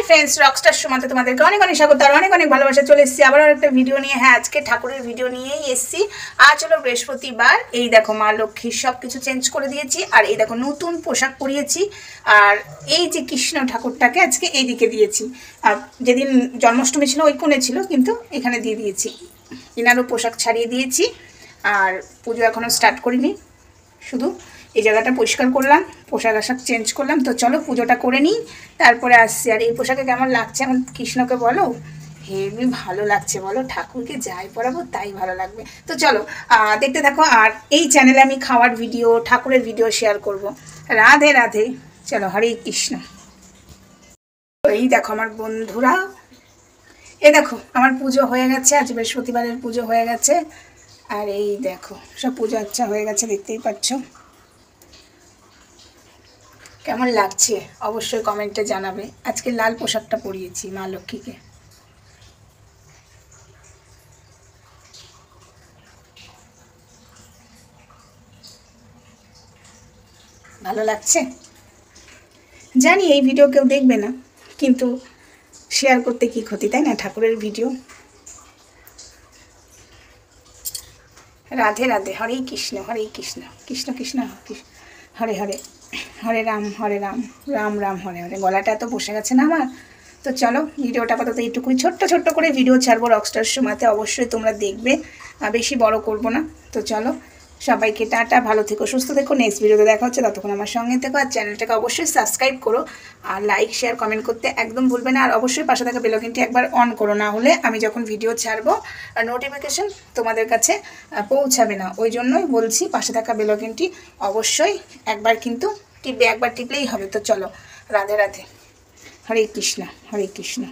Friends, Rockstar শোমাতে তোমাদেরকে অনেক অনেক স্বাগত আর অনেক অনেক ভালোবাসা। চলে এসেছি আবার একটা ভিডিও নিয়ে। হ্যাঁ, আজকে ঠাকুরের ভিডিও নিয়েই এসেছি। আজ হলো বৃহস্পতিবার। এই দেখো মা লক্ষ্মীর সব কিছু চেঞ্জ করে দিয়েছি আর এই দেখো নতুন পোশাক পরিয়েছি। আর এই যে কৃষ্ণ ঠাকুরটাকে আজকে এইদিকে দিয়েছি। আর যেদিন জন্মাষ্টমী ছিল ওই কোণে ছিল, কিন্তু এখানে দিয়ে দিয়েছি। ইনারও পোশাক ছাড়িয়ে দিয়েছি আর পুজো এখনও স্টার্ট করিনি, শুধু এই জায়গাটা পরিষ্কার করলাম, পোশাক আশাক চেঞ্জ করলাম। তো চলো পুজোটা করে নিই, তারপরে আসছি। আর এই পোশাকে কেমন লাগছে আমার কৃষ্ণকে বলো? হেবি ভালো লাগছে বলো, ঠাকুরকে যাই পরাবো তাই ভালো লাগবে। তো চলো দেখতে থাকো। আর এই চ্যানেলে আমি খাওয়ার ভিডিও, ঠাকুরের ভিডিও শেয়ার করব। রাধে রাধে। চলো, হরে কৃষ্ণ। এই দেখো আমার বন্ধুরা, এই দেখো আমার পুজো হয়ে গেছে। আজ বৃহস্পতিবারের পুজো হয়ে গেছে। আর এই দেখো সব পুজো আচ্ছা হয়ে গেছে, দেখতেই পাচ্ছ। কেমন লাগছে অবশ্যই কমেন্টে জানাবে। আজকে লাল পোশাকটা পরিয়েছি মা লক্ষ্মীকে। ভালো লাগছে জানি, এই ভিডিও কেউ দেখবে না, কিন্তু শেয়ার করতে কি ক্ষতি, তাই না? ঠাকুরের ভিডিও। রাধে রাধে। হরে কৃষ্ণ হরে কৃষ্ণ, কৃষ্ণ কৃষ্ণ হরে হরে, হরে রাম রাম রাম হরে হরে। গলাটা এত বসে গেছে না আমার। তো চলো ভিডিওটা আপাতত এইটুকুই, ছোট্ট ছোট্ট করে ভিডিও ছাড়বো রকস্টার শোমাতে, অবশ্যই তোমরা দেখবে, বেশি বড় করব না। তো চলো, সবাইকে টাটা, ভালো থেকো, সুস্থ থেকো। নেক্সট ভিডিওতে দেখা হচ্ছে, ততক্ষণ আমার সঙ্গে থেকো। আর চ্যানেলটাকে অবশ্যই সাবস্ক্রাইব করো আর লাইক শেয়ার কমেন্ট করতে একদম ভুলবে না। আর অবশ্যই পাশে থাকা বেল আইকনটি একবার অন করো, না হলে আমি যখন ভিডিও ছাড়বো নোটিফিকেশন তোমাদের কাছে পৌঁছাবে না। ওই জন্যই বলছি, পাশে থাকা বেল আইকনটি অবশ্যই একবার কিন্তু টিপবে, একবার টিপলেই হবে। তো চলো, রাধে রাধে, হরে কৃষ্ণ হরে কৃষ্ণ।